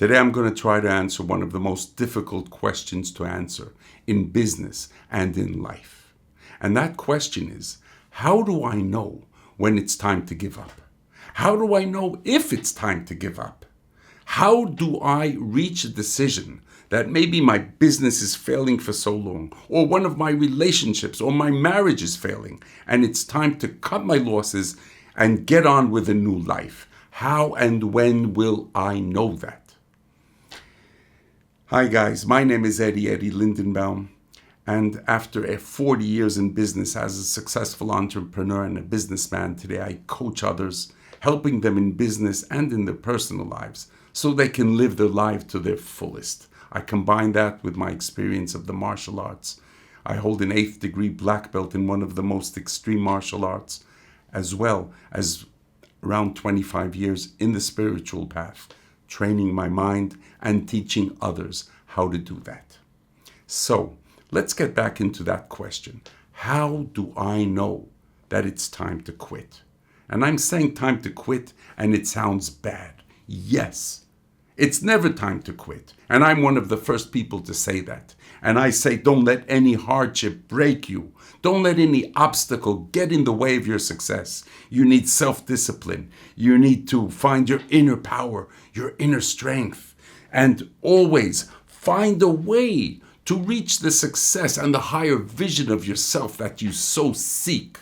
Today I'm going to try to answer one of the most difficult questions to answer in business and in life. And that question is, how do I know when it's time to give up? How do I know if it's time to give up? How do I reach a decision that maybe my business is failing for so long, or one of my relationships or my marriage is failing, and it's time to cut my losses and get on with a new life? How and when will I know that? Hi guys, my name is Eddie Lindenbaum, and after 40 years in business as a successful entrepreneur and a businessman, today I coach others, helping them in business and in their personal lives so they can live their life to their fullest. I combine that with my experience of the martial arts. I hold an 8th degree black belt in one of the most extreme martial arts, as well as around 25 years in the spiritual path, training my mind and teaching others how to do that. So let's get back into that question. How do I know that it's time to quit? And I'm saying time to quit, and it sounds bad. Yes. It's never time to quit. And I'm one of the first people to say that. And I say, don't let any hardship break you. Don't let any obstacle get in the way of your success. You need self-discipline. You need to find your inner power, your inner strength, and always find a way to reach the success and the higher vision of yourself that you so seek.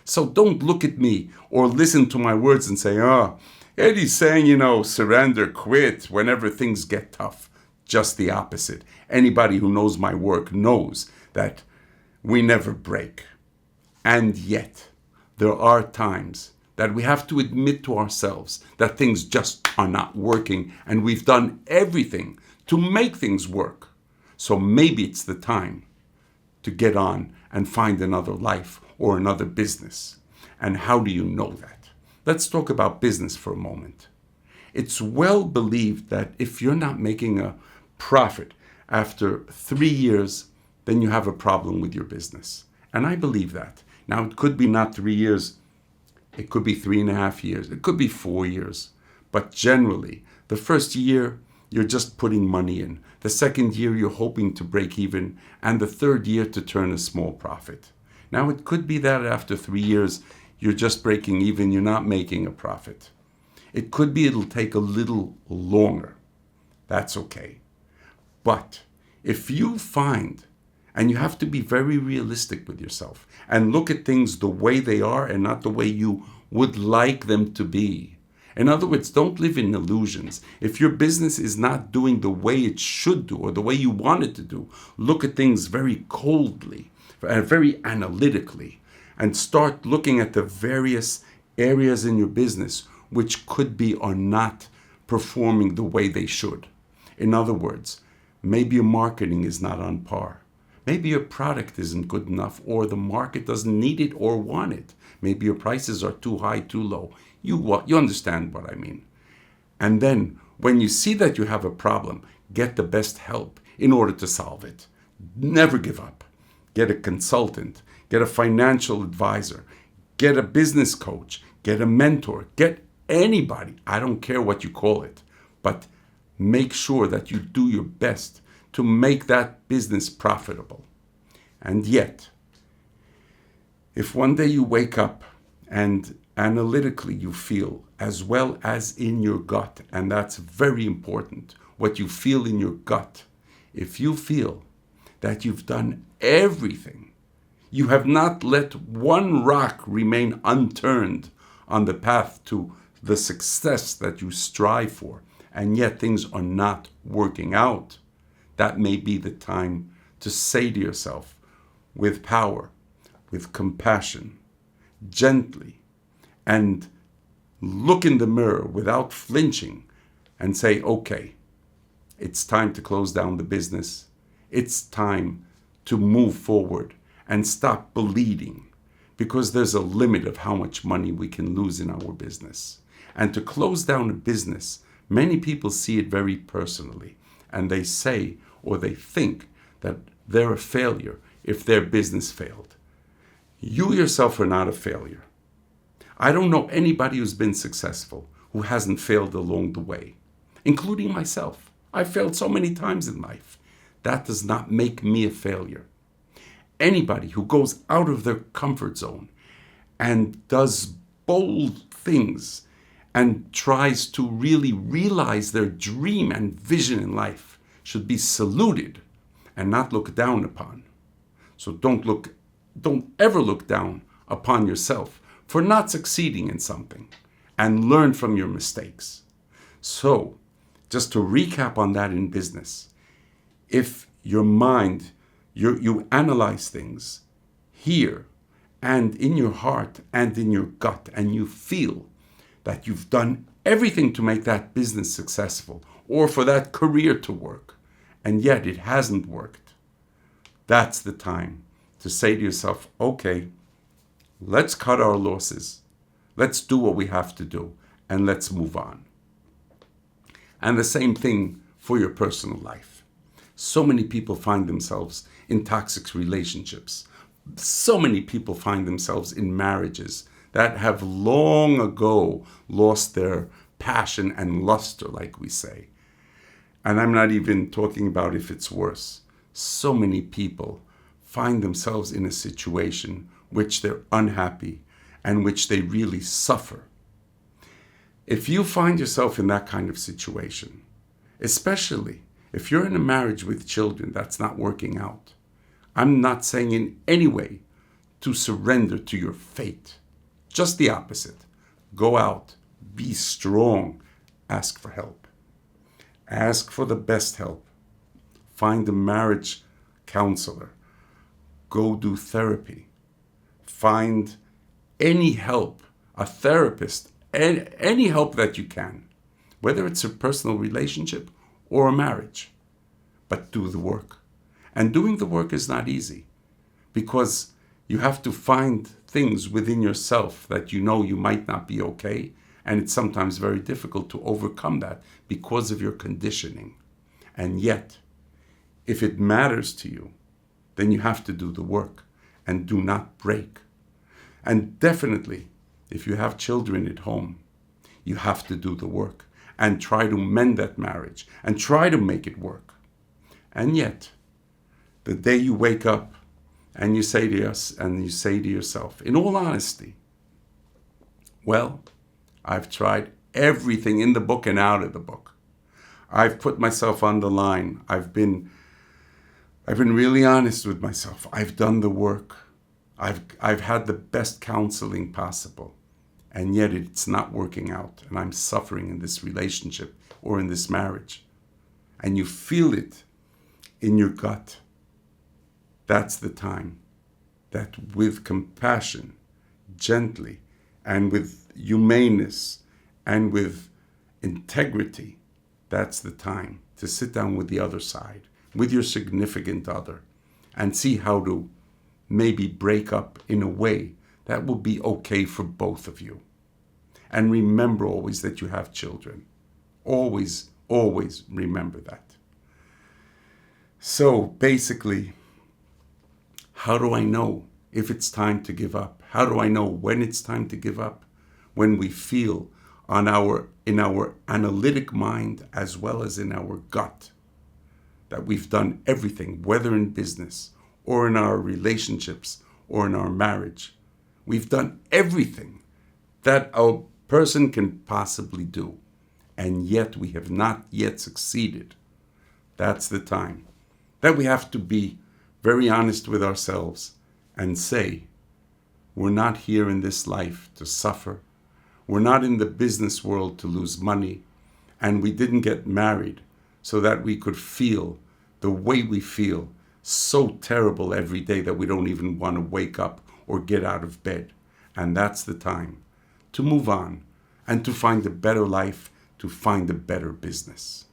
So don't look at me or listen to my words and say, Eddie's saying, surrender, quit whenever things get tough. Just the opposite. Anybody who knows my work knows that we never break. And yet, there are times that we have to admit to ourselves that things just are not working, and we've done everything to make things work. So maybe it's the time to get on and find another life or another business. And how do you know that? Let's talk about business for a moment. It's well believed that if you're not making a profit after 3 years, then you have a problem with your business. And I believe that. Now, it could be not 3 years. It could be 3.5 years. It could be 4 years. But generally, the first year, you're just putting money in. The second year, you're hoping to break even. And the third year, to turn a small profit. Now, it could be that after 3 years, you're just breaking even, you're not making a profit. It could be it'll take a little longer. That's okay. But if you find, and you have to be very realistic with yourself and look at things the way they are and not the way you would like them to be. In other words, don't live in illusions. If your business is not doing the way it should do or the way you want it to do, look at things very coldly, very analytically, and start looking at the various areas in your business which could be or not performing the way they should. In other words, maybe your marketing is not on par. Maybe your product isn't good enough, or the market doesn't need it or want it. Maybe your prices are too high, too low. You understand what I mean. And then when you see that you have a problem, get the best help in order to solve it. Never give up. Get a consultant. Get a financial advisor, get a business coach, get a mentor, get anybody. I don't care what you call it, but make sure that you do your best to make that business profitable. And yet, if one day you wake up and analytically you feel, as well as in your gut, and that's very important, what you feel in your gut, if you feel that you've done everything, you have not let one rock remain unturned on the path to the success that you strive for, and yet things are not working out, that may be the time to say to yourself, with power, with compassion, gently, and look in the mirror without flinching and say, okay, it's time to close down the business. It's time to move forward and stop bleeding, because there's a limit of how much money we can lose in our business. And to close down a business, many people see it very personally, and they say or they think that they're a failure if their business failed. You yourself are not a failure. I don't know anybody who's been successful who hasn't failed along the way. including myself. I failed so many times in life. That does not make me a failure. Anybody who goes out of their comfort zone and does bold things and tries to really realize their dream and vision in life should be saluted and not looked down upon. So don't ever look down upon yourself for not succeeding in something, and learn from your mistakes. So, just to recap on that in business, if your mind, you analyze things here and in your heart and in your gut, and you feel that you've done everything to make that business successful or for that career to work, and yet it hasn't worked, that's the time to say to yourself, okay, let's cut our losses. Let's do what we have to do, and let's move on. And the same thing for your personal life. So many people find themselves in toxic relationships. So many people find themselves in marriages that have long ago lost their passion and luster, like we say. And I'm not even talking about if it's worse. So many people find themselves in a situation which they're unhappy and which they really suffer. If you find yourself in that kind of situation, especially if you're in a marriage with children that's not working out, I'm not saying in any way to surrender to your fate. Just the opposite. Go out, be strong, ask for help. Ask for the best help. Find a marriage counselor. Go do therapy. Find any help, a therapist, any help that you can, whether it's a personal relationship or a marriage. But do the work. And doing the work is not easy, because you have to find things within yourself that you know you might not be okay, and it's sometimes very difficult to overcome that because of your conditioning. And yet, if it matters to you, then you have to do the work and do not break. And definitely, if you have children at home, you have to do the work and try to mend that marriage and try to make it work. And yet, the day you wake up and you say to us and you say to yourself, in all honesty, well, I've tried everything in the book and out of the book. I've put myself on the line. I've been really honest with myself. I've done the work. I've had the best counseling possible, and yet it's not working out, and I'm suffering in this relationship or in this marriage. And you feel it in your gut. That's the time that with compassion, gently, and with humaneness, and with integrity, that's the time to sit down with the other side, with your significant other, and see how to maybe break up in a way that will be okay for both of you. And remember always that you have children. Always, always remember that. So basically, how do I know if it's time to give up? How do I know when it's time to give up? When we feel in our analytic mind as well as in our gut that we've done everything, whether in business or in our relationships or in our marriage. We've done everything that a person can possibly do, and yet we have not yet succeeded. That's the time that we have to be very honest with ourselves and say, we're not here in this life to suffer. We're not in the business world to lose money. And we didn't get married so that we could feel the way we feel, so terrible every day that we don't even want to wake up or get out of bed. And that's the time to move on and to find a better life, to find a better business.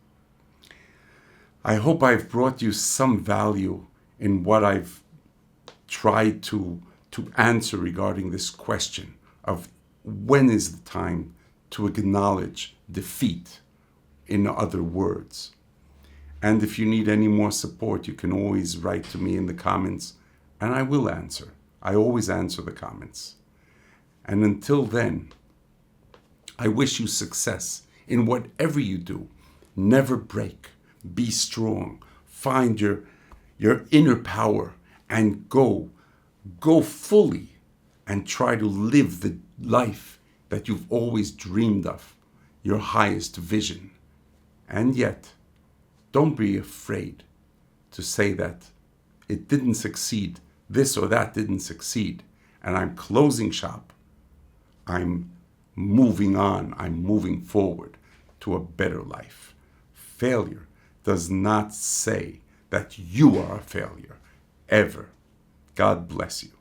I hope I've brought you some value in what I've tried to answer regarding this question of when is the time to acknowledge defeat, in other words. And if you need any more support, you can always write to me in the comments, and I will answer. I always answer the comments. And until then, I wish you success in whatever you do, Never break. Be strong. Find your inner power and go fully and try to live the life that you've always dreamed of, your highest vision. And yet, don't be afraid to say that it didn't succeed, this or that didn't succeed, and I'm closing shop. I'm moving on, I'm moving forward to a better life. Failure does not say that you are a failure, ever. God bless you.